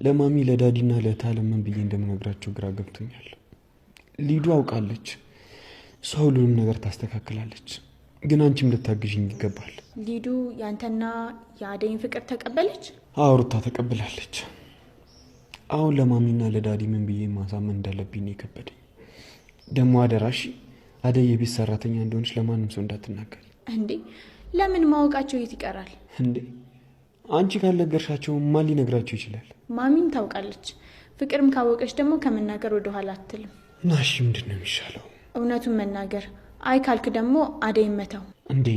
ለማሚ ለዳዲና ለታለም ምን ብዬ እንደምነግራቸው ግራ ገብቶኛል። ሊዱ አውቃለች፣ እሷ ሁሉንም ነገር ታስተካክላለች። ግን አንቺም ልታግዥኝ ይገባል። ሊዱ ያንተና የአደይን ፍቅር ተቀበለች? አውርታ ተቀብላለች። አሁን ለማሚና ለዳዲ ምን ብዬ ማሳመን እንዳለብኝ የከበደኝ። ደግሞ አደራሽ አደይ የቤት ሰራተኛ እንደሆነች ለማንም ሰው እንዳትናገር። እንዴ ለምን? ማወቃቸው የት ይቀራል እንዴ? አንቺ ካልነገርሻቸው ማን ሊነግራቸው ይችላል? ማሚም ታውቃለች። ፍቅርም ካወቀች ደግሞ ከመናገር ወደ ኋላ አትልም። ናሺ ምንድን ነው የሚሻለው? እውነቱን መናገር። አይ ካልክ ደግሞ አደይን መተው። እንዴ?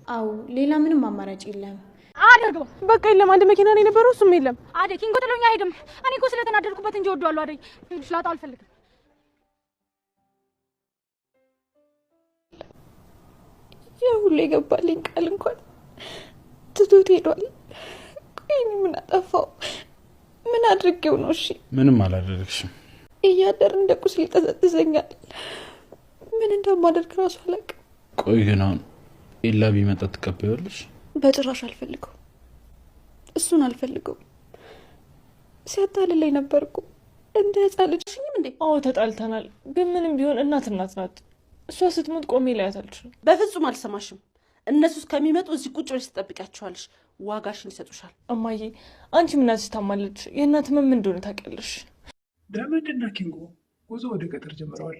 አው ሌላ ምንም አማራጭ የለም። አደርገው በቃ የለም። አንድ መኪና ነው የነበረው፣ እሱም የለም። አደይ ኪንጎ ጥሎኛ ሄድም። እኔ እኮ ስለተናደድኩበት እንጂ ወደዋለሁ። አደይ ላጣው አልፈልግም። ሁሉ የገባልኝ ቃል እንኳን ትቶት ሄዷል። ቆይ ምን አጠፋው? ምን አድርጌው ነው? እሺ ምንም አላደረግሽም። እያደር እንደ ቁስል ይጠዘጥዘኛል። ምን እንደማደርግ ራሱ አላውቅም። ቆይ ግን አሁን ኤላ ቢመጣ ትቀበያለሽ? በጭራሽ አልፈልገው። እሱን አልፈልገው። ሲያታልለኝ ነበርኩ እንደ ህፃን ልጅ እንዴ? አዎ ተጣልተናል፣ ግን ምንም ቢሆን እናት ናት። እሷ ስትሞት ቆሜ ላይ አታልሽም። በፍጹም አልሰማሽም። እነሱ እስከሚመጡ እዚህ ቁጭ ብለሽ ትጠብቂያቸዋለሽ። ዋጋሽን ይሰጡሻል። እማዬ አንቺ ምናት ታማለች። የእናት ምን እንደሆነ ታውቂያለሽ? ዳይመንድና ኪንጎ ጉዞ ወደ ገጠር ጀምረዋል።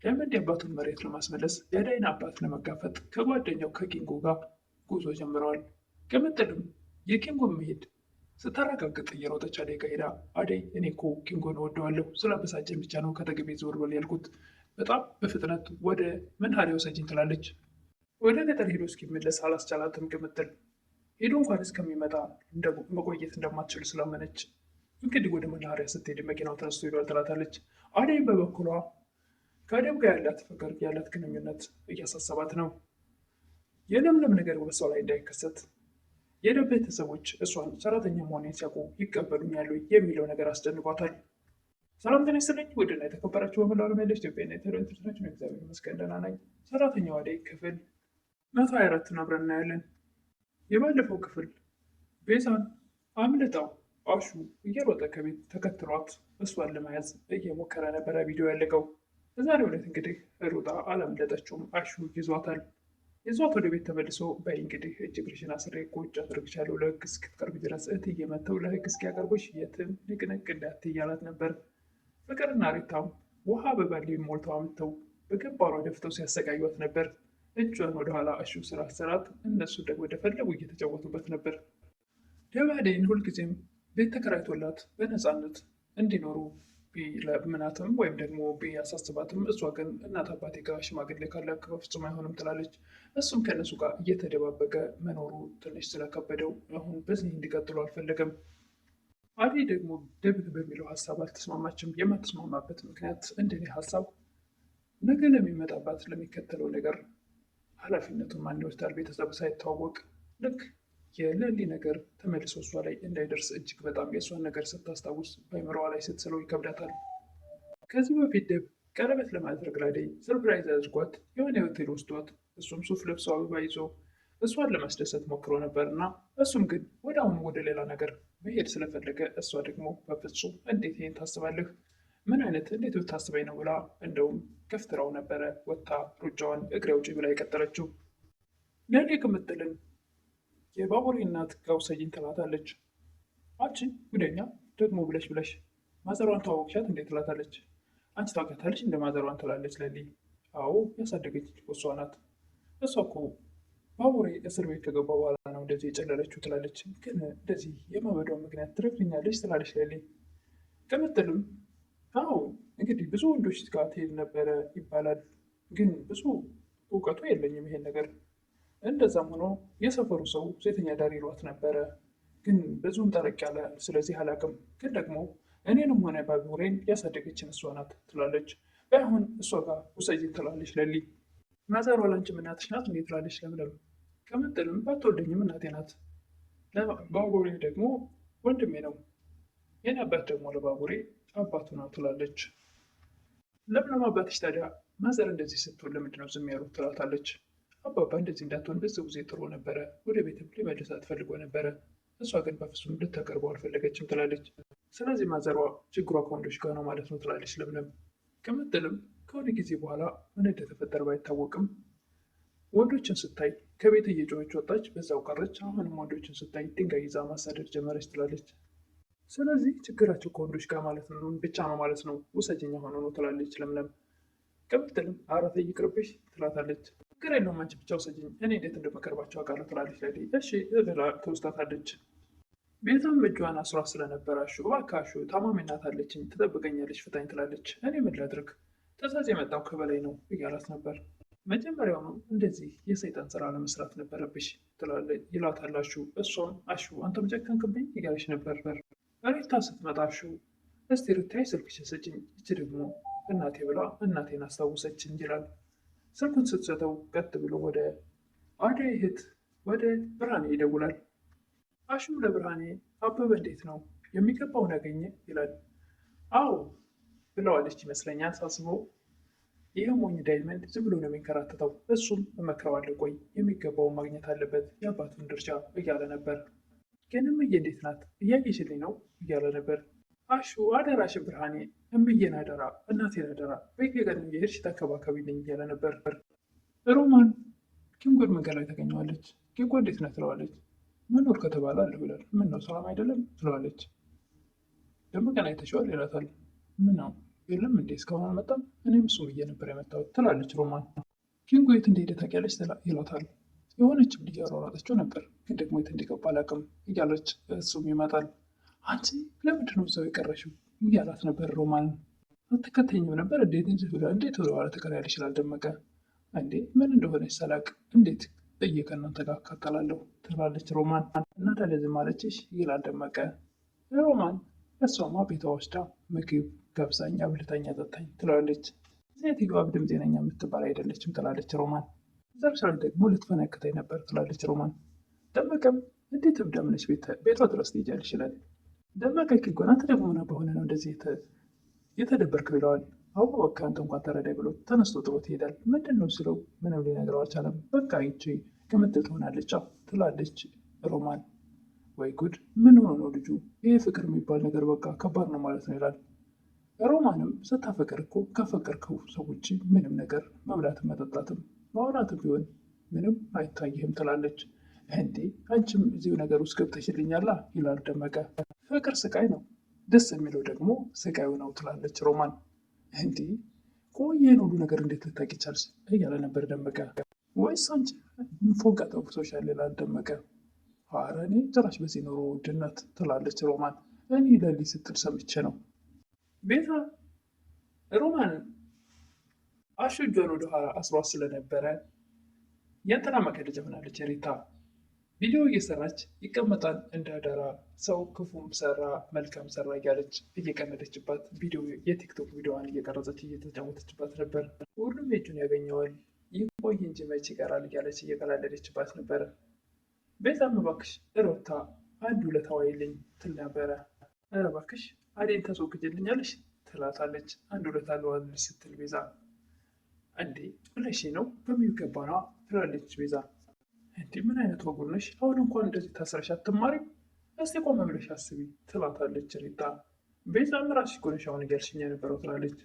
ዳይመንድ የአባቱን መሬት ለማስመለስ የአደይን አባት ለመጋፈጥ ከጓደኛው ከኪንጎ ጋር ጉዞ ጀምረዋል። ቅምጥልም የኪንጎን መሄድ ስታረጋግጥ እየሮጠች አደይ ጋር ሄዳ አደይ እኔ እኮ ኪንጎን እወደዋለሁ፣ ስላበሳጨኝ ብቻ ነው ከተገቢ ዞር በል ያልኩት፣ በጣም በፍጥነት ወደ መናኸሪያ ውሰጂኝ ትላለች። ወደ ገጠር ሄዶ እስኪመለስ አላስቻላትም። ቅምጥል ሄዶ እንኳን እስከሚመጣ መቆየት እንደማትችል ስላመነች እንግዲህ ወደ መናኸሪያ ስትሄድ መኪናው ተነስቶ ሄዷል ትላታለች። አደይ በበኩሏ ከአደም ጋር ያላት ፍቅር ያላት ግንኙነት እያሳሰባት ነው። የለምለም ነገር በሷ ላይ እንዳይከሰት የደብ ቤተሰቦች እሷን ሰራተኛ መሆኔን ሲያውቁ ይቀበሉኛል የሚለው ነገር አስጨንቋታል። ሰላም ጤና ይስጥልኝ ውድና የተከበራችሁ በመላው ዓለም ያለች ኢትዮጵያና የተለያዩ ኢንተርኔት እግዚአብሔር ይመስገን ደህና ነኝ። ሰራተኛዋ አደይ ክፍል 124 አብረን እናያለን። የባለፈው ክፍል ቤዛን አምልጣው አሹ እየሮጠ ከቤት ተከትሏት እሷን ለመያዝ እየሞከረ ነበረ ቪዲዮ ያለቀው። በዛሬው ዕለት እንግዲህ ሩጣ አላመለጠችውም። አሹ ይዟታል። ይዟት ወደ ቤት ተመልሶ በይ እንግዲህ እጅ እግርሽን አስሬ ቁጭ አድርግሻለሁ፣ ለህግ እስክትቀርቢ ድረስ እህትዬ መተው ለህግ እስኪያቀርቡሽ የትም ንቅንቅ እንዳትይ እያላት ነበር። ፍቅርና ሪታም ውሃ በባሊ ሞልተው አምጥተው በግንባሯ ደፍተው ሲያሰቃዩት ነበር። እጇን ወደኋላ አሹ ስራ አሰራት፣ እነሱ ደግሞ እንደፈለጉ እየተጫወቱበት ነበር። ደባዴን ሁልጊዜም ቤት ተከራይቶላት በነፃነት እንዲኖሩ ቢለምናትም ወይም ደግሞ ቢያሳስባትም እሷ ግን እናት አባቴ ጋር ሽማግሌ ካለ በፍጹም አይሆንም ትላለች። እሱም ከእነሱ ጋር እየተደባበቀ መኖሩ ትንሽ ስለከበደው አሁን በዚህ እንዲቀጥሉ አልፈለገም። አደይ ደግሞ ደብቅ በሚለው ሀሳብ አልተስማማችም። የማትስማማበት ምክንያት እንደኔ ሀሳብ ነገ ለሚመጣባት ለሚከተለው ነገር ኃላፊነቱን ማን ይወስዳል? ቤተሰብ ሳይተዋወቅ ልክ የለሊ ነገር ተመልሶ እሷ ላይ እንዳይደርስ እጅግ በጣም የእሷን ነገር ስታስታውስ በአይምሮዋ ላይ ስትስለው ይከብዳታል። ከዚህ በፊት ደብ ቀለበት ለማድረግ ለአደይ ሰርፕራይዝ አድርጓት የሆነ ሆቴል ወስዷት እሱም ሱፍ ለብሶ አበባ ይዞ እሷን ለማስደሰት ሞክሮ ነበር እና እሱም ግን ወደ አሁኑ ወደ ሌላ ነገር መሄድ ስለፈለገ እሷ ደግሞ በፍጹም እንዴት ይሄን ታስባለህ? ምን አይነት እንዴት ብታስበኝ ነው ብላ እንደውም ገፍትራው ነበረ ወጥታ ሩጫዋን እግሬ አውጪ ብላ የቀጠለችው። ለሊ ቅምጥልን የባቡሬ እናት ጋር ውሰጂኝ ትላታለች። አንቺ ጉደኛ ደግሞ ብለሽ ማዘሯን ተዋወቅሻት እንዴት ትላታለች። አንቺ ታውቂያታለሽ እንደ ማዘሯን ትላለች ለሊ። አዎ ያሳደገች እሷ ናት። እሷ እኮ ባቡሬ እስር ቤት ከገባ በኋላ ነው እንደዚህ የጨለለችው ትላለች። ግን እንደዚህ የማበዷን ምክንያት ትረግኛለች ትላለች ለሊ። ቅምጥልም አዎ እንግዲህ ብዙ ወንዶች ጋር ትሄድ ነበረ ይባላል፣ ግን ብዙ እውቀቱ የለኝም ይሄን ነገር። እንደዛም ሆኖ የሰፈሩ ሰው ሴተኛ ዳሪ ይሏት ነበረ፣ ግን ብዙም ጠለቅ ያለ ስለዚህ አላውቅም። ግን ደግሞ እኔንም ሆነ ባቡሬን ያሳደገችን እሷ ናት ትላለች። ባይሆን እሷ ጋር ውሰጂኝ ትላለች ለሊ። ማዘሯ ላንቺም እናትሽ ናት እንዴ ትላለች ለምለም። ቅምጥልም ባትወደኝም እናቴ ናት፣ ባቡሬ ደግሞ ወንድሜ ነው፣ የኔ አባት ደግሞ ለባቡሬ አባቱ ነው ትላለች። ለምለም አባትሽ ታዲያ ማዘር እንደዚህ ስትሆን ለምንድነው ዝም ያሉት ትላታለች። አባባ እንደዚህ እንዳትሆን ብዙ ጊዜ ጥሩ ነበረ፣ ወደ ቤትም ሊመልሳት ፈልጎ ነበረ፣ እሷ ግን በፍጹም ልታቀርበው አልፈለገችም ትላለች። ስለዚህ ማዘሯ ችግሯ ከወንዶች ጋር ነው ማለት ነው ትላለች ለምለም። ቅምጥልም ከሆነ ጊዜ በኋላ ምን እንደተፈጠረ ባይታወቅም ወንዶችን ስታይ ከቤት እየጮኸች ወጣች፣ በዛው ቀረች። አሁንም ወንዶችን ስታይ ድንጋይ ይዛ ማሳደድ ጀመረች ትላለች። ስለዚህ ችግራቸው ከወንዶች ጋር ማለት ነው ብቻ ነው ማለት ነው፣ ውሰጅኛ ሆኖ ነው ትላለች ለምለም። ቅምጥልም አራት ይቅርብሽ ትላታለች። ችግር የለውም አንቺ ብቻ ውሰጅኝ፣ እኔ እንዴት እንደመቀርባቸው አውቃለሁ ትላለች። ላይ እሺ ብላ ትወስዳታለች። ቤዛም እጇን አስሯ ስለነበረ አሹ እባክህ አሹ ታማሚ እናት አለችኝ ትጠብቀኛለች፣ ፍታኝ ትላለች። እኔ ምን ላድርግ ትእዛዝ የመጣው ከበላይ ነው እያላት ነበር። መጀመሪያውኑ እንደዚህ የሰይጣን ስራ ለመስራት ነበረብሽ ይላታል አሹ። እሷም አሹ አንተም ጨከንክብኝ እያለች ነበር። ሪታ ስትመጣ አሹ እስቲ ሪታይ ስልክሽን ስጭኝ፣ ይች ደግሞ እናቴ ብላ እናቴን አስታውሰችኝ ይላል። ስልኩን ስትሰጠው ቀጥ ብሎ ወደ አደይ እህት ወደ ብርሃኔ ይደውላል። አሹም ለብርሃኔ አበበ እንዴት ነው የሚገባውን ያገኘ ይላል። አዎ ብለዋለች ይመስለኛል ሳስበው። ይህ ሞኝ ዳይመንድ ዝም ብሎ ነው የሚንከራተተው፣ እሱም እመክረዋለሁ፣ ቆይ የሚገባውን ማግኘት አለበት የአባቱን ድርሻ እያለ ነበር። ግን እምዬ እንዴት ናት እያየሽልኝ ነው እያለ ነበር። አሹ አደራሽ ብርሃኔ፣ እምዬን አደራ፣ እናቴን አደራ፣ በየቀኑ የሄድሽ ተንከባከቢልኝ እያለ ነበር። ሮማን ኪንጎን መንገድ ላይ ታገኘዋለች። ኪንጎ እንዴት ነህ ትለዋለች። መኖር ከተባለ አለሁ ይላል። ምን ነው ሰላም አይደለም ትለዋለች። ደመቀን አይተሽዋል ይላታል። ምን ነው የለም እንዴ እስካሁን አልመጣም? እኔም እሱም ብዬ ነበር የመጣሁት ትላለች ሮማን። ኪንጎ የት እንደሄደ ታውቂያለሽ ይላታል። የሆነች ልጅ ያሯሯጠችው ነበር ግን ደግሞ የት እንደገባ አላውቅም እያለች እሱም ይመጣል። አንቺ ለምንድን ነው እዛው የቀረሽው እያላት ነበር ሮማን። አትከተኝም ነበር እንዴት ወደኋላ ትቀሪያለሽ ይላል ደመቀ። እንዴ ምን እንደሆነች ሳላውቅ እንዴት ከእናንተ ጋር እካተላለሁ ትላለች ሮማን። እና ታዲያ ዝም አለችሽ ይላል ደመቀ። ሮማን እሷማ ቤቷ ወስዳ ምግብ ገብዛኝ አብልታኝ አጠጣኝ ትላለች። ሴትዮዋ ብድም ጤነኛ የምትባል አይደለችም ትላለች ሮማን። ዘርሻ ላይ ደግሞ ልትፈነክተኝ ነበር ትላለች ሮማን። ደመቀም እንዴት እብዳምነች ቤቷ ድረስ ትሄጃለሽ ይላል። ደመቀ ኪጎና ተደግሞና በሆነ ነው እንደዚህ የተደበርከው ይለዋል። አዎ በቃ አንተ እንኳን ተረዳይ ብሎ ተነስቶ ጥሎት ይሄዳል። ምንድን ነው ስለው ምንም ሊነግረው አልቻለም። በቃ ይቺ ቅምጥል ትሆናለች ትላለች ሮማን። ወይ ጉድ ምን ሆኖ ነው ልጁ? ይህ ፍቅር የሚባል ነገር በቃ ከባድ ነው ማለት ነው ይላል። ሮማንም ስታፈቅር እኮ ካፈቀርከው ሰው ውጭ ምንም ነገር መብላትም መጠጣትም ማውራትም ቢሆን ምንም አይታይህም ትላለች። እንዴ አንቺም እዚሁ ነገር ውስጥ ገብተሽልኛላ ይላል ደመቀ። ፍቅር ስቃይ ነው፣ ደስ የሚለው ደግሞ ስቃዩ ነው ትላለች ሮማን። እንዲህ ቆየን ሁሉ ነገር እንዴት ልታውቂ ቻልሽ እያለ ነበር ደመቀ። ወይስ አንቺ ፎንቃ ጠብሶሻል ይላል ደመቀ። ኧረ እኔ ጭራሽ በዚህ ኑሮ ውድነት ትላለች ሮማን። እኔ ለሊ ስትል ሰምቼ ነው። ቤዛ ሮማን አሹ እጇን ወደኋላ አስሯት ስለነበረ የእንትና መቀደጃ ሆናለች። ሪታ ቪዲዮ እየሰራች ይቀመጣል እንዳደራ ሰው ክፉም ሰራ መልካም ሰራ እያለች እየቀነደችባት ቪዲዮ የቲክቶክ ቪዲዮዋን እየቀረጸች እየተጫወተችባት ነበር። ሁሉም የእጁን ያገኘዋል። ይቆይ እንጂ መች ይቀራል እያለች እየቀላለደችባት ነበረ። ቤዛም እባክሽ ሮታ አንድ ውለታ ዋይልኝ ትል ነበረ። ኧረ እባክሽ አዴን ታስወግጅልኛለሽ ትላታለች። አንድ ውለታ ልዋልልሽ ስትል ቤዛ እንዴ ብለሽ ነው በሚገባ ነዋ ትላለች ቤዛ። እንዲህ ምን አይነት ወጉር ነሽ? አሁን እንኳን እንደዚህ ታስረሽ አትማሪም? እስቲ ቆም ብለሽ አስቢ ትላታለች ሪታ። ቤዛም ራስሽ እኮ ነሽ አሁን እያልሽኝ የነበረው ትላለች።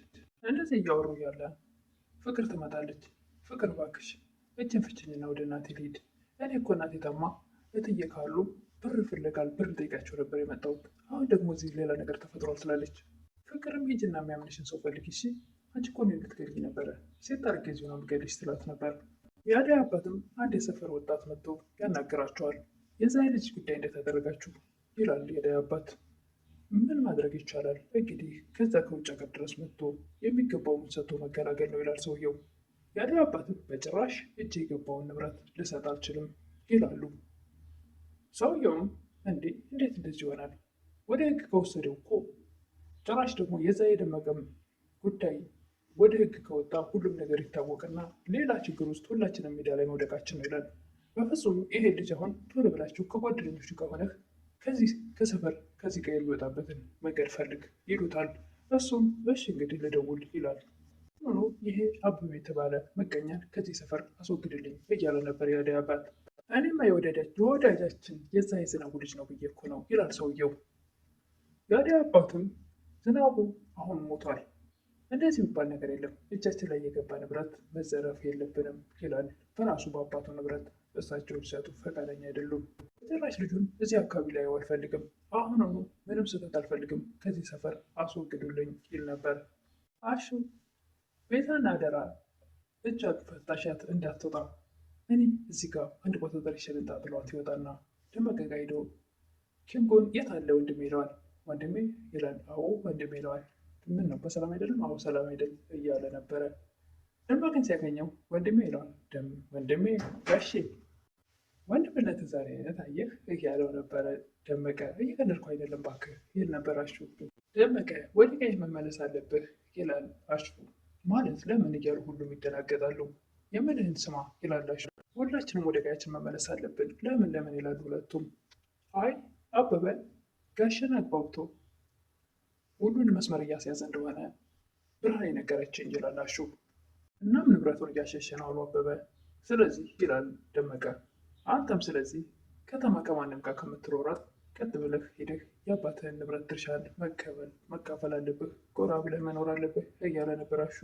እንደዚህ እያወሩ ያለ ፍቅር ትመጣለች። ፍቅር እባክሽ እጅን ፍችኝና ወደ እናቴ ልሂድ። እኔ እኮ እናቴ ታማ እትዬ ካሉ ብር ይፈልጋል ብር ጠይቃቸው ነበር የመጣሁት። አሁን ደግሞ እዚህ ሌላ ነገር ተፈጥሯል ትላለች። ፍቅርም ሂጂና የሚያምንሽን ሰው ፈልጊ እሺ፣ አንቺ እኮ እኔን ልትገድኝ ነበረ፣ ሴት አድርጌ እዚሁ ነው የምገድልሽ ትላት ነበር። የአደይ አባትም አንድ የሰፈር ወጣት መጥቶ ያናግራቸዋል። የዛ ልጅ ጉዳይ እንደተደረጋችሁ ይላል የአደይ አባት። ምን ማድረግ ይቻላል እንግዲህ ከዛ ከውጭ ሀገር ድረስ መጥቶ የሚገባውን ሰጥቶ መገላገል ነው ይላል ሰውየው። የአደይ አባትም በጭራሽ እጅ የገባውን ንብረት ልሰጥ አልችልም ይላሉ። ሰውየውም እንዴት እንደዚህ ይሆናል? ወደ ህግ ከወሰደው እኮ ጭራሽ ደግሞ የዛ የደመቀም ጉዳይ ወደ ህግ ከወጣ ሁሉም ነገር ይታወቅና ሌላ ችግር ውስጥ ሁላችንም ሜዳ ላይ መውደቃችን ነው ይላል። በፍጹም ይሄ ልጅ አሁን ቶሎ ብላችሁ ከጓደኞቹ ጋር ሆነህ ከዚህ ከሰፈር ከዚህ ጋር የሚወጣበትን መንገድ ፈልግ ይሉታል። እሱም እሺ እንግዲህ ልደውል ይላል። ሆኖ ይሄ አበበ የተባለ መቀኛን ከዚህ ሰፈር አስወግድልኝ እያለ ነበር የአደይ አባት። እኔማ የወዳጃችን የዛ የዝናቡ ልጅ ነው ብዬ እኮ ነው ይላል ሰውየው። የአደይ አባትም ዝናቡ አሁን ሞቷል፣ እንደዚህ የሚባል ነገር የለም፣ እጃችን ላይ የገባ ንብረት መዘረፍ የለብንም ይላል። በራሱ በአባቱ ንብረት እሳቸው ሊሰጡ ፈቃደኛ አይደሉም። ጭራሽ ልጁን እዚህ አካባቢ ላይ አልፈልግም፣ አሁኑኑ ምንም ስህተት አልፈልግም፣ ከዚህ ሰፈር አስወግዱልኝ ይል ነበር። አሹ ቤዛን አደራ እጅ ፈታሻት እንዳትወጣ፣ እኔ እዚህ ጋር አንድ ቦታ ደርሼ ልምጣ ብሏት ይወጣና ደመቀ ጋ ሄዶ ኪንጎን የት አለ ወንድሜ ይለዋል። ወንድሜ ይላል። አዎ ወንድሜ ይለዋል። ምን ነው በሰላም አይደለም? አዎ ሰላም አይደል እያለ ነበረ። ደመቀን ሲያገኘው ወንድሜ ይለዋል። ወንድሜ ጋሼ ወንድምነት ዛሬ አይነት አየህ እያለው ነበረ። ደመቀ እየቀለድኩ አይደለም እባክህ ይል ነበር አሹ። ደመቀ ወደ ቀይ መመለስ አለብህ ይላል አሹ። ማለት ለምን እያሉ ሁሉም ይደናገጣሉ። የምልህን ስማ ይላል አሹ። ሁላችንም ወደ ቀያችን መመለስ አለብን። ለምን ይላሉ ሁለቱም። አይ አበበ ጋሸን አግባብቶ ሁሉን መስመር እያስያዘ እንደሆነ ብርሃን ነገረችኝ ይላል አሹ። እናም ንብረቱን እያሸሸ ነው አሉ አበበ። ስለዚህ ይላል ደመቀ አንተም ስለዚህ ከተማ ከማንም ጋር ከምትሮራት ቀጥ ብለህ ሄደህ የአባትህን ንብረት ድርሻን መካፈል አለብህ፣ ጎራ ብለህ መኖር አለብህ እያለ ነበር አሹ።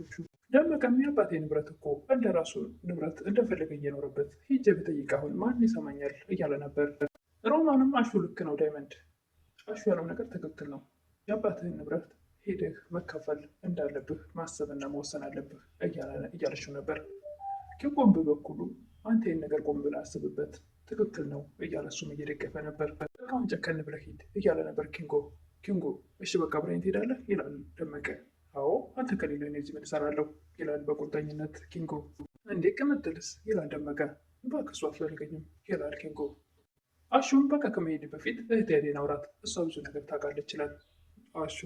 ደመቀም የአባቴ ንብረት እኮ እንደ ራሱ ንብረት እንደፈለገ እየኖረበት ሂጄ ብጠይቅ አሁን ማን ይሰማኛል እያለ ነበር። ሮማንም አሹ ልክ ነው ዳይመንድ፣ አሹ ያለው ነገር ትክክል ነው። የአባትህን ንብረት ሄደህ መካፈል እንዳለብህ ማሰብና መወሰን አለብህ እያለችው ነበር። ኪንጎም በበኩሉ አንተ ይህን ነገር ቆም ብለህ አስብበት፣ ትክክል ነው እያለ እሱም እየደገፈ ነበር። በቃውን ጨከን ብለህ ሂድ እያለ ነበር ኪንጎ እሺ በቃ አብረኸኝ ትሄዳለህ ይላል ደመቀ። አዎ አንተ ከሌለ እኔ እዚህ ምን እሰራለሁ ይላል በቁርጠኝነት ኪንጎ። እንዴ ቅምጥልስ ይላል ደመቀ። እባክህ እሱ አትፈልገኝም ይላል ኪንጎ። አሹም በቃ ከመሄድ በፊት እህት ያዴን አውራት፣ እሷ ብዙ ነገር ታውቃለች ይላል አሹ።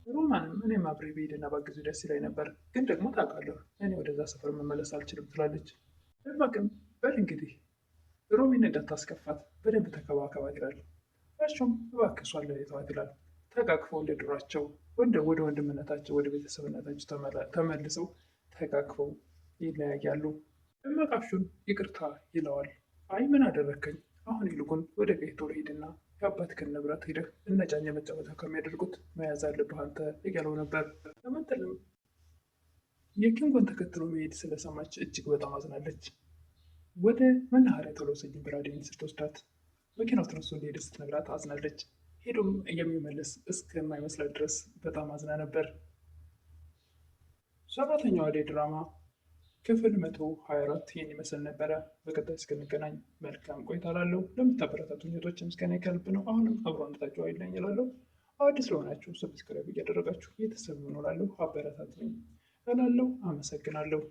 ሮማንም እኔም አብሬ ብሄድና ባግዝ ደስ ይለኝ ነበር፣ ግን ደግሞ ታውቃለህ እኔ ወደዛ ሰፈር መመለስ አልችልም ትላለች። ደመቀም በል እንግዲህ ሮሚን እንዳታስከፋት በደንብ ተከባከባት ይላል። አሹም እባክህ እሷን ለኔ ተዋት ይላል። ተቃቅፈው እንደ ድሯቸው ወደ ወንድምነታቸው ወደ ቤተሰብነታቸው ተመልሰው ተቃቅፈው ይለያያሉ። ደመቀ አሹን ይቅርታ ይለዋል። አይ ምን አደረግከኝ? አሁን ይልቁን ወደ ቀይቶ ሄድና የአባትህን ንብረት ሄደህ እነጫኝ መጫወቻ ከሚያደርጉት መያዝ አለብህ አንተ እያለው ነበር። ለመጠልም የኪንጎን ተከትሎ መሄድ ስለሰማች እጅግ በጣም አዝናለች። ወደ መናኸሪያ ቶሎ ሰኝ ብራዴን ስትወስዳት መኪናው ተነስቶ እንደሄደ ስትነግራት አዝናለች። ሄዶም የሚመለስ እስከማይመስላት ድረስ በጣም አዝና ነበር። ሰራተኛዋ አደይ ድራማ ክፍል 124 ይህን ይመስል ነበረ። በቀጣይ እስክንገናኝ መልካም ቆይታ እላለሁ። ለምታበረታቱኝ እህቶች ምስጋና ከልብ ነው። አሁንም አብሮነታችሁ አይለኝ እላለሁ። አዲስ ለሆናችሁ ሰብስክራይብ እያደረጋችሁ ቤተሰብ እሆናለሁ። አበረታቱኝ እላለሁ። አመሰግናለሁ።